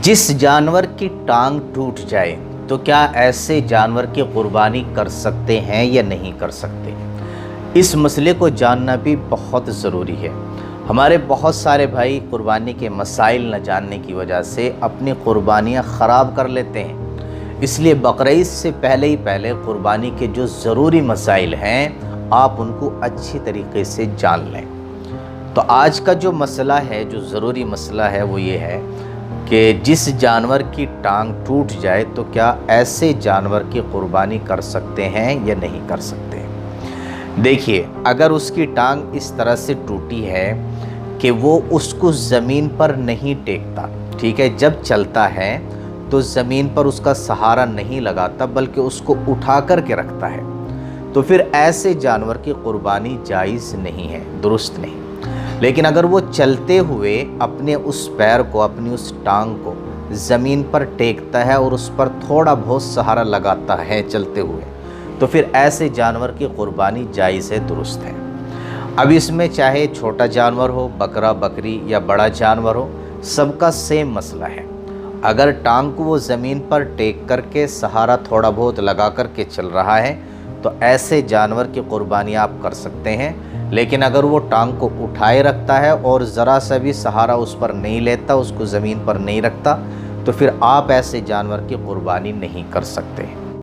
जिस जानवर की टांग टूट जाए तो क्या ऐसे जानवर की कुर्बानी कर सकते हैं या नहीं कर सकते। इस मसले को जानना भी बहुत ज़रूरी है। हमारे बहुत सारे भाई कुर्बानी के मसाइल न जानने की वजह से अपनी कुर्बानियाँ ख़राब कर लेते हैं। इसलिए बकरीद से पहले ही कुर्बानी के जो ज़रूरी मसाइल हैं आप उनको अच्छी तरीके से जान लें। तो आज का जो मसला है, जो ज़रूरी मसला है, वो ये है कि जिस जानवर की टांग टूट जाए तो क्या ऐसे जानवर की कुर्बानी कर सकते हैं या नहीं कर सकते। देखिए, अगर उसकी टांग इस तरह से टूटी है कि वो उसको ज़मीन पर नहीं टेकता, ठीक है, जब चलता है तो ज़मीन पर उसका सहारा नहीं लगाता बल्कि उसको उठा कर के रखता है, तो फिर ऐसे जानवर की कुर्बानी जायज़ नहीं है, दुरुस्त नहीं। लेकिन अगर वो चलते हुए अपने उस पैर को, अपनी उस टांग को ज़मीन पर टेकता है और उस पर थोड़ा बहुत सहारा लगाता है चलते हुए, तो फिर ऐसे जानवर की कुर्बानी जायज़ है, दुरुस्त है। अब इसमें चाहे छोटा जानवर हो, बकरा बकरी, या बड़ा जानवर हो, सबका सेम मसला है। अगर टांग को वो ज़मीन पर टेक करके सहारा थोड़ा बहुत लगा करके चल रहा है तो ऐसे जानवर की कुर्बानी आप कर सकते हैं। लेकिन अगर वो टांग को उठाए रखता है और ज़रा सा भी सहारा उस पर नहीं लेता, उसको ज़मीन पर नहीं रखता, तो फिर आप ऐसे जानवर की कुर्बानी नहीं कर सकते।